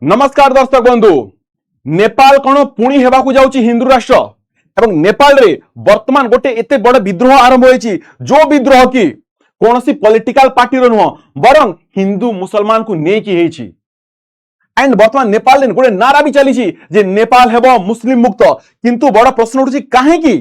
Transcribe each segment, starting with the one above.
नमस्कार दर्शक बंधु। नेपाल कौन पुणी हेबाकु जाउची हिंदू राष्ट्र एवं नेपाल रे वर्तमान गोटे एते बड़ विद्रोह आरंभ होईची जो विद्रोह की कौनसी पॉलिटिकल पार्टी रो नुह बरं हिंदू मुसलमान को नेकी हेची। एंड वर्तमान नेपाल रे गोटे नारा भी चलीची जे नेपाल हेबो मुस्लिम मुक्त, किंतु बड़ प्रश्न उठुची काहे की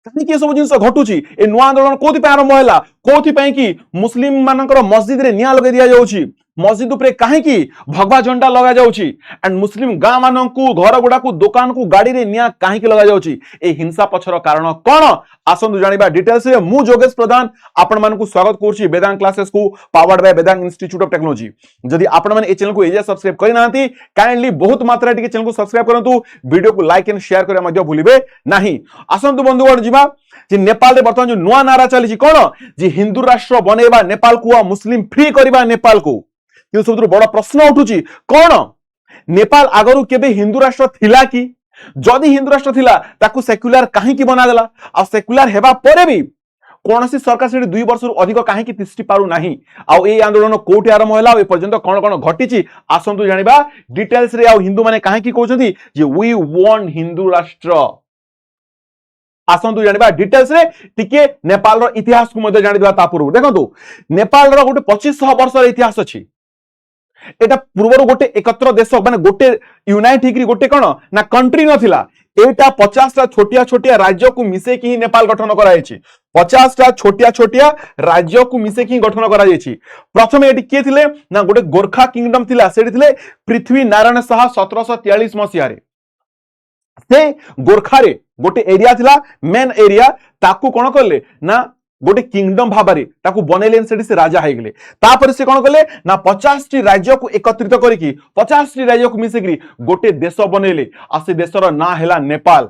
सब जिन घटुची ए नुआ आंदोलन कोथि पे आरंभ होला, कोथि पे कि मुस्लिम मानकर मस्जिद रे निया लगे दिया जाउची, मस्जिद उपरे काहे की भगवा झंडा लगा जाउची एंड मुस्लिम गां मानकू घर गुडा को दुकान को गाड़ी रे निया काहे की लगा जाउची। ए हिंसा पछर कारण कोन आसंतु जानिबा डिटेल्स रे। मु जोगेश प्रधान आपण मानकू स्वागत करछि वेदांत क्लासेस को powered by Vedant institute of technology. जदि आपण माने ए चैनल को एजे सब्सक्राइब करि नांती काइंडली बहुत मात्रा टिके चैनल को सब्सक्राइब करंतु, वीडियो को लाइक एंड शेयर करे मध्य भूलिबे नाही। आसंतु बंधुगण जिबा जे नेपाल रे वर्तमान जो नुआ नारा चलीछि कोन जे हिंदू राष्ट्र बनेबा नेपाल को, मुस्लिम फ्री करबा नेपाल को। कि सबुठ बड़ प्रश्न उठुची कौन नेपाल आगरु केबे हिंदू राष्ट्र थिला कि? जदि हिंदू राष्ट्र थिला ताकू सेक्युलर काहे की बना देला आ सेक्युलर हेबा परे भी कोनसी सरकार से 2 वर्ष अधिक काहे की तिष्टि पारु नाही। आ ए आंदोलन कोठी आरंभ होला ए पर्यंत कोन कोन घटिची आसंतु जानिबा डिटेल्स रे। आ हिंदू माने काहे की कहउछंती जे वी वांट हिंदू राष्ट्र। आसंतु जानिबा डिटेल्स रे टिके नेपाल रो इतिहास को मध्य जानिबा। ता पूर्व देखंतु नेपाल रो गोटे 2500 वर्ष रो इतिहास अछि। एटा पूर्वर गोटे एकत्र देश माने गोटे यूनाइट हिकरी गोटे कोन ना कंट्री नथिला। एटा 50 टा छोटिया छोटिया राज्य को मिसे की नेपाल गठन करायछि। 50 टा छोटिया छोटिया राज्य को मिसे की गठन करायछि। प्रथमे एटी के थिले ना गोटे गोरखा किंगडम थिला, सेठी थिले पृथ्वी नारायण शाह 1743 मसिया रे। से गोरखा रे गोटे एरिया थिला मेन एरिया, ताकू कोन करले ना गोटे किंगडम भाबरे ताकू बनेलेन, सेठी से राजा हे गेले। तापर से कोन करले ना 50 टी राज्य को एकत्रित करिकि 50 टी राज्य को मिसेकरी गोटे देश बनेले आ से देशर ना हैला नेपाल।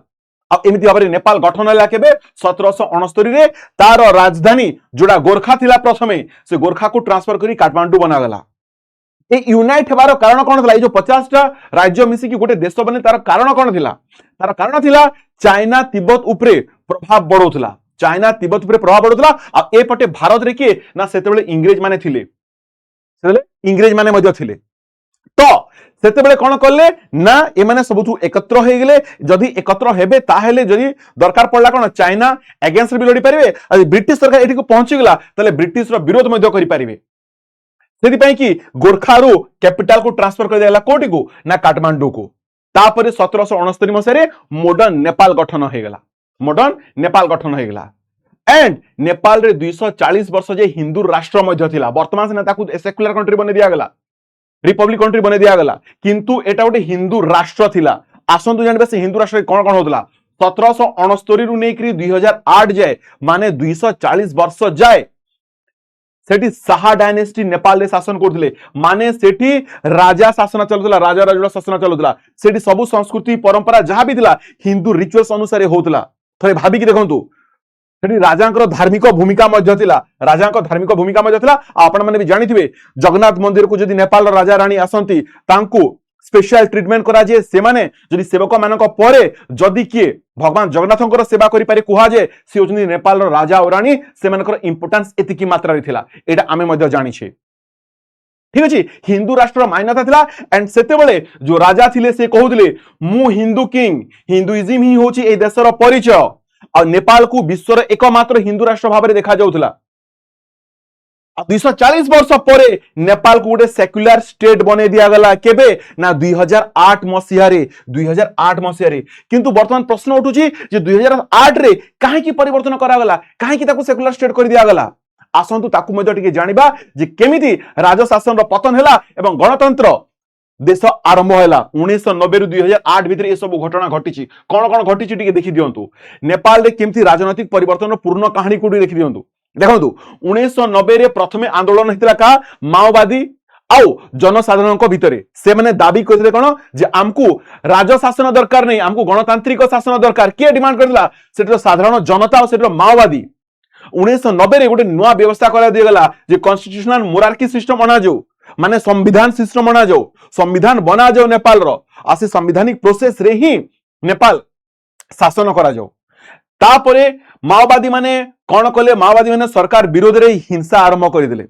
आ एमिति भाबरे नेपाल गठन हैला केबे 1769 रे। तार राजधानी जोडा गोरखा थिला प्रथमे से गोरखा को ट्रांसफर करी काठमांडू बना गला। ए यूनाइट हेबार कारण कोन थिला? ए जो 50 टा राज्य मिसिकि गोटे देश बने तार कारण कोन थिला? तार कारण थिला चाइना तिब्बत उपरे प्रभाव बढ़ोथला। चाइना तिब्बत उपरे प्रभाव बढ़ोथला। आ ए पटे भारत रे के ना सेतेबेले इंग्रेज माने थिले, सेतेबेले इंग्रेज माने मध्य थिले। तो सेतेबेले कोन करले ना ए माने सबुथु एकत्र हो गेले। जदि एकत्र हेबे ताहेले जदि दरकार पड़ला कोन चाइना अगेंस्ट भी लड़ी परिबे। आ ब्रिटिश सरकार एठी को पहुंची गेला तले ब्रिटिश रो विरोध मध्य करि परिबे। सेति पई कि गोरखारू कैपिटल को ट्रांसफर कर देला कोठी को ना काठमांडू को। तापरे 1769 मसिया रे मॉडर्न नेपाल गठन हो गेला। मॉडर्न नेपाल गठन हो गेला। एंड नेपाल रे 240 वर्ष जे हिंदू राष्ट्र मध्य थिला, वर्तमान से ताकू सेक्युलर कंट्री बने दिया गेला, रिपब्लिक कंट्री बने दिया गेला, किंतु एटा गोटे हिंदू राष्ट्र थिला। आसंतु जानबे से हिंदू राष्ट्र कोन कोन होतला। 1769 रु नेकरी 2008 जाए माने 240 वर्ष जाए सेठी शाह डायनेस्टी नेपाल रे शासन करथिले। माने सेठी राजा शासन चलुतला, राजा राजुड़ा शासन चलुतला। सेठी सब संस्कृति परंपरा जहां भी थिला हिंदू रिचुअल्स अनुसार होतला। थरे भाबी कि देखंतु सेठी राजांकर धार्मिक भूमिका मध्य थिला, राजांकर धार्मिक भूमिका मध्य थिला। आपण माने भी जानिथिबे जगन्नाथ मंदिर को जदि नेपाल राजा रानी आसंती तांकू स्पेशल ट्रीटमेंट करा जे। से माने जदि सेवक मानक परे जदि किए भगवान जगन्नाथंकर सेवा करि पारे कुहा जे से होचनी नेपाल राजा और रानी, से मानकर इंपोर्टेंस एतिकी मात्रा रे थिला। एटा आमे मध्य जानि छे। ठीक अछि, हिंदू राष्ट्र मान्यता थिला। एंड सेतेबेले जो राजा थिले से कहउथिले मु हिंदू किंग, हिंदुइज्म ही होची ए देशर परिचय। आ नेपाल को विश्वर एकमात्र हिंदू राष्ट्र भाबरे देखा जाउथला। 240 वर्ष परे नेपाल को गोटे सेक्युलर स्टेट बने दिया गला केबे ना 2008 मसिया रे। 2008 मसिया रे किंतु वर्तमान प्रश्न उठुची जे 2008 रे काहे की परिवर्तन करा गला, काहे की ताकू सेक्युलर स्टेट कर दिया गला। आसंतु ताकू मध्य टिके जानिबा जे केमिति राजशासन रो पतन हैला एवं गणतंत्र देश आरंभ हैला। 1990 रु 2008 भितर ए सब घटना घटिची। कोन कोन घटिची टिके देखि दियंतु। नेपाल रे केमिति राजनैतिक परिवर्तन पूर्ण कहानी को देखि दियंतु। देखंतु 1990 रे प्रथमे आंदोलन हितला का माओवादी आउ जनसाधारण को भितरे से माने दाबी करथिले कोन जे आमकू राजशासन दरकार नहीं, आमकू गणतांत्रिक शासन दरकार। के डिमांड करथिला? सेटर साधारण जनता और सेटर माओवादी। 1990 रे गोटे नुआ व्यवस्था करा दिया गला जे कॉन्स्टिट्यूशनल मोरार्की सिस्टम बना जाऊ, माने संविधान सिस्टम बना जाऊ, संविधान बना जाऊ नेपाल रो। आसे संवैधानिक प्रोसेस रे ही नेपाल शासन करा जाऊ। तापरे माओवादी माने कोन कले? माओवादी माने सरकार विरोध रे हिंसा आरंभ कर दिले।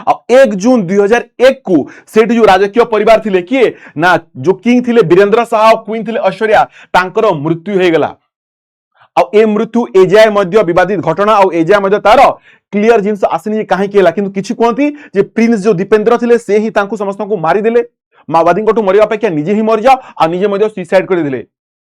अब 1 जून 2001 को सेठी जो राजकीय परिवार थिले किए ना जो किंग थिले वीरेंद्र शाह और क्वीन थिले ऐश्वर्या तांकर मृत्यु हो गला आ ए मृत्यु एजाय मध्य विवादित घटना और एजाय मध्य तार क्लियर जिंस आसनी कहीं केला किंतु किछि कहंती जे प्रिंस जो दीपेंद्र थिले से ही तांकु समस्त को मारी देले माओवादी को मरिया अपेक्षा निजे ही मरि जा आ निजे मध्य सुसाइड कर दिले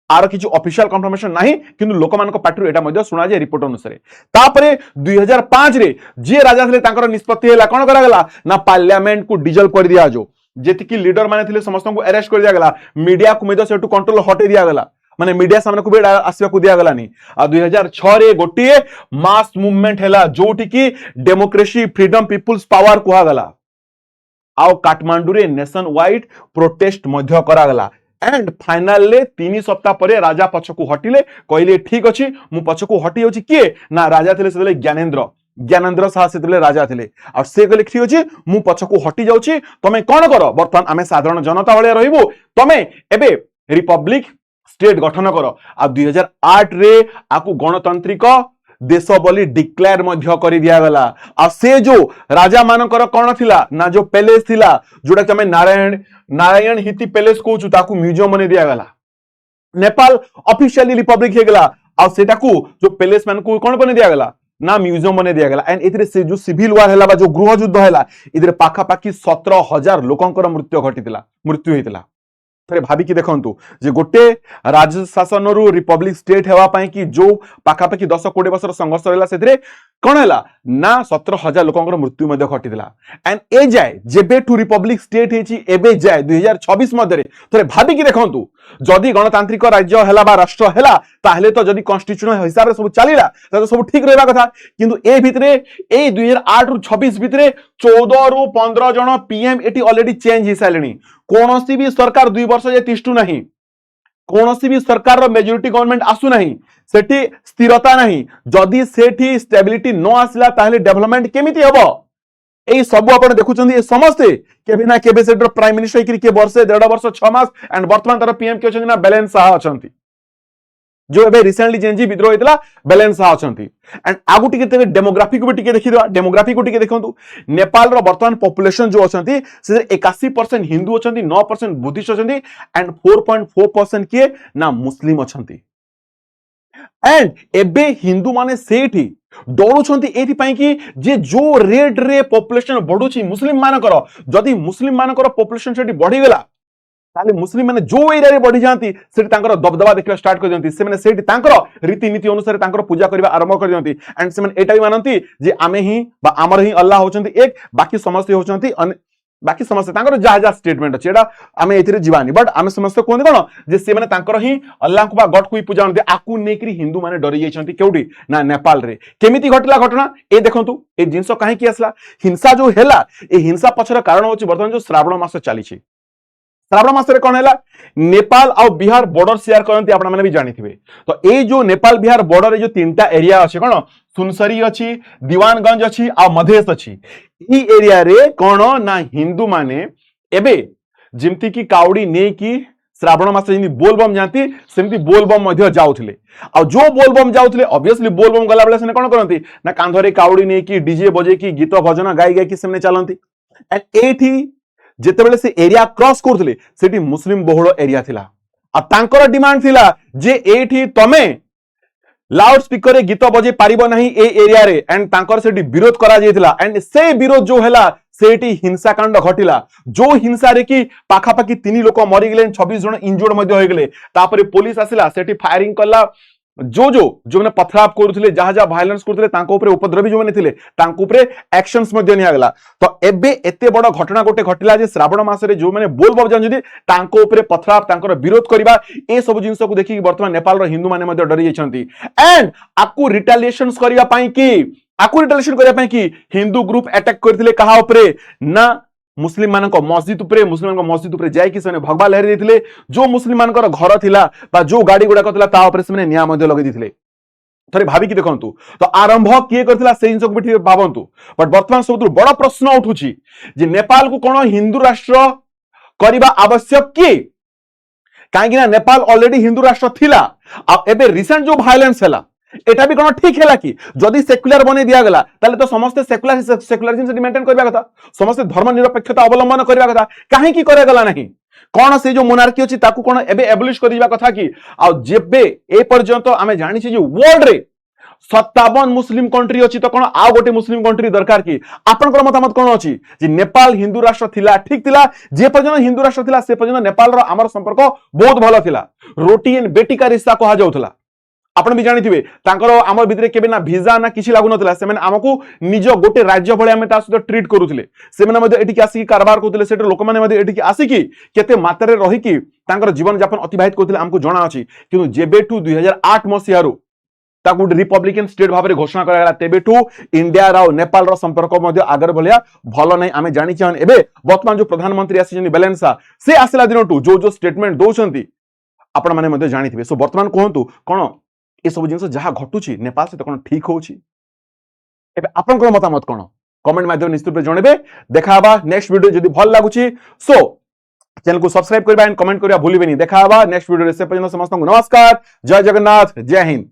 आर किछु ऑफिशियल कंफर्मेशन नाही किंतु लोक मान पाटरू एटा मध्य सुना जे रिपोर्ट अनुसार तापरे 2005 रे जे राजा थिले तांकर निष्पत्ति हैला कोन करा गला ना पार्लियामेंट को डिजल कर दिया जो जेतिकी लीडर माने थिले समस्त को अरेस्ट कर दिया गला मीडिया को मध्य सेटू कंट्रोल हटे दिया गला माने मीडिया सामने को भी आसवा को दिया गलानी आ 2006 रे गोटे मास मूवमेंट हैला जोटी की डेमोक्रेसी फ्रीडम पीपुल्स पावर कुहा गला आ काठमांडू रे नेशन वाइड प्रोटेस्ट मध्य करा गला एंड फाइनल ले 3 सप्ताह परे राजा पछकु हटिले कहले ठीक अछि मु पछकु हटि होछि किए ना राजा थिले सेले ज्ञानेंद्र शाह सेतले राजा थिले आ से कहले ठीक अछि मु पछकु हटि जाउछि तमे कोन करो वर्तमान आमे साधारण जनता वाले रहइबो तमे एबे रिपब्लिक स्टेट गठन कर आ 2008 रे आकु गणतांत्रिक देश बोली डिक्लेयर मध्य कर दिया गला आ से जो राजा मानकर कोन थिला ना जो पैलेस थिला जोटा कि हमें नारायण हिति पैलेस कहूछु ताकू म्यूजियम बने दिया गला नेपाल ऑफिशियली रिपब्लिक हे गला आ सेटा को जो पैलेस मान को कोन बने दिया गला ना म्यूजियम बने दिया गला एंड इतरे से जो सिविल वार हैला बा जो गृह युद्ध हैला इधर पाखा पाखी 17000 लोकंकर मृत्यु हेतिला थरे भाभी की देखंतु जे गोटे राज्य शासन रु रिपब्लिक स्टेट हेवा पाई कि जो पाखा पाखी 10 कोटी वर्षर संघर्ष रहला सेतरे कोन हैला ना 17000 लोकंकर मृत्यु मध्ये घटितला एंड ए जाय जेबे टू रिपब्लिक स्टेट हेची एबे जाय 2026 मध्ये थरे भाभी की देखंतु जदी गणतांत्रिक राज्य हैला बा राष्ट्र हैला ताहले तो जदी कॉन्स्टिट्यूशन हिसाब रे सब चलीला त सब ठीक रहबा कथा किंतु ए भितरे ए 2008 रु 26 भितरे 14 रु 15 जण पीएम एटी ऑलरेडी चेंज हि सालेनी कोनोसी भी सरकार 2 वर्ष जे तिष्टु नहीं कोनोसी भी सरकार रो मेजॉरिटी गवर्नमेंट आसु नहीं सेठी स्थिरता नहीं जदी सेठी स्टेबिलिटी न आसला ताहले डेवलपमेंट केमिति हबो ए सब आपण देखुचंदी ए समस्ते केबे ना केबे सेटर प्राइम मिनिस्टर कि के वर्ष 1.5 वर्ष 6 मास एंड वर्तमान तार पीएम के अछंती ना बैलेंस शाह अछंती जो एबे रिसेंटली जेनजी विद्रोह हेतला बैलेंस शाह अछंती एंड आगु टिके तेबे डेमोग्राफी को भी टिके देखिदवा डेमोग्राफी को टिके देखंतु नेपाल रो वर्तमान पॉपुलेशन जो अछंती से 81% हिंदू अछंती 9% बुद्धिस्ट अछंती एंड 4.4% के ना मुस्लिम अछंती एंड एबे हिंदू माने सेठी डरुछंती एथि पई कि जे जो रेट रे पॉपुलेशन बढ़ुची मुस्लिम मानकर जदी मुस्लिम मानकर पॉपुलेशन सेठी बढ़ी गेला ताले मुस्लिम माने जो एरिया रे बढ़ी जांती सेठी तांकर दबदबा देखिबा स्टार्ट कर दियंती से माने सेठी तांकर रीति नीति अनुसार तांकर पूजा करबा आरंभ कर दियंती एंड से माने एटा भी मानंती जे आमे ही बा हमर ही अल्लाह होचंती एक बाकी समस्त होचंती बाकी समस्त तांकर जा जा स्टेटमेंट अछि एटा आमे एथिरे जीवानी बट आमे समस्त कोन कोन जे से माने तांकर ही अल्लाह को बा गॉड को ही पूजा करते आकु नेकरी हिंदू माने डरी जाइछंती केउडी ना नेपाल रे केमिति घटला घटना ए देखंतु ए जिंसो काहे की आसला हिंसा जो हेला ए हिंसा पछर कारण होछि वर्तमान जो श्रावण मास चली छी श्रावण मास रे कोन हैला नेपाल और बिहार बॉर्डर शेयर करंती आपण माने भी जानिथिबे तो ए जो नेपाल बिहार बॉर्डर रे जो तीनटा एरिया अछि कोन सुनसरी अछि दीवानगंज अछि आ मधेश अछि ई एरिया रे कोन ना हिंदू माने एबे जिमती की काउडी ने की श्रावण मास रे बोलबम जानती सेमती बोलबम मध्य जाउथिले आ जो बोलबम जाउथिले ऑब्वियसली बोलबम गला बेले से कोन करंती ना कांधरे काउडी ने की डीजे बजे की गीत भजन गाई गाई की सेमने चलंती एंड एठी जेतेबेले से एरिया क्रॉस करथिले सेठी मुस्लिम बहुल एरिया थिला आ तांकर डिमांड थिला जे एठी तमे लाउड स्पीकर रे गीत बजे पारिबो नहीं ए एरिया रे एंड तांकर सेठी विरोध करा जायतिला एंड से विरोध जो हैला सेठी हिंसा कांड घटिला जो हिंसा रे की पाखा पाखी 3 लोक मरि गेले 26 जन इंजर्ड मध्ये होय गेले तापरे पुलिस आसिला सेठी फायरिंग कला जो मैंने पथराव करुले जहाँ जहाँ भाइलेंस करते उपद्रवी जो मैंने थे एक्शंस निगला तो एबे एते बड़ घटना गोटे घटला जे श्रावण मासरे जो मैंने बोल बब जानते पथराव तांकर विरोध करबा ए सब जिंस को देखि वर्तमान नेपाल रो हिंदू माने मध्य डरी जाइछंती एंड आकु रिटेलिएशंस करिया पई की आकु रिटेलिएशन करिया पई की हिंदू ग्रुप अटैक करथिले कहा उपरे ना मुस्लिम मानक मस्जिद उपरे मुस्लिम मस्जिद उपरे जाय कि से भगवा लहरी देथिले जो मुस्लिम मानकर घर थिला बा जो गाड़ी गुडा थिला ता उपरे से निया मध्य लगे दिथिले थरे भाभी की देखंतु तो आरंभ किए करथिला से जिंस को भी भाबंतु बट वर्तमान सबुठ बड़ प्रश्न उठुची जे नेपाल को कोन हिंदू राष्ट्र करबा आवश्यक की काहेकि ना नेपाल ऑलरेडी हिंदू राष्ट्र थिला आ एबे रिसेंट जो वायलेंस हैला एटा भी कोन ठीक हैला कि जदि सेक्युलर बने दिया गला ताले तो समस्त सेक्युलरिज्म से मेंटेन करबा कथा समस्त धर्म निरपेक्षता अवलंबन करबा कथा काहे की करे गला नहीं कोन से जो मोनार्की अछि ताकू कोन एबे एबलिश करबा कथा कि आ जेबे ए पर्यंत आमे जानि छी जे वर्ल्ड रे 57 मुस्लिम कंट्री अछि तो कोन आ गोटे मुस्लिम कंट्री दरकार कि आपनकर मतामत कोन अछि जे नेपाल हिंदू राष्ट्र थिला ठीक थिला जे पर्यंत हिंदू राष्ट्र थिला से पर्यंत नेपाल रो हमर संपर्क बहुत भलो थिला रोटी एंड बेटी का रिश्ता कहा जाउथला आपण भी जानिथिबे तांकर हमर भितरे केबे ना वीजा ना किछि लागु नथिला से माने हमकु निज गोटे राज्य भले हमें ता सहित ट्रीट करूथिले से माने मध्ये एठी की आसी कारबार करथिले सेठ लोक माने मध्ये एठी की आसी की केते मात्रा रही की तांकर जीवन यापन अतिबाहित करथिले हमकु जणा अछि किंतु जेबेठू 2008 मसिहारु ताकू रिपब्लिकन स्टेट भाव में घोषणा करा तेबेठू इंडिया रो नेपाल रो संपर्क मध्ये आगर भलिया भलो नै आमे जानि छन एबे वर्तमान जो प्रधानमंत्री आसी बेलेंसा से आसला दिनटू जो जो स्टेटमेंट दोछंती आपण माने मध्ये जानिथिबे सो वर्तमान कहंतु कोन ए सब जिंस जहां घटुची नेपाल से तो कोन ठीक होची एबे आपनकर मतामत कोन कमेंट माध्यम निश्चित रूप जणेबे देखाबा नेक्स्ट वीडियो जदी भल लागुची सो चैनल को सब्सक्राइब करबा एंड कमेंट करबा भूलिबेनी देखाबा नेक्स्ट वीडियो से पर्यंत समस्त नमस्कार जय जगन्नाथ जय हिंद।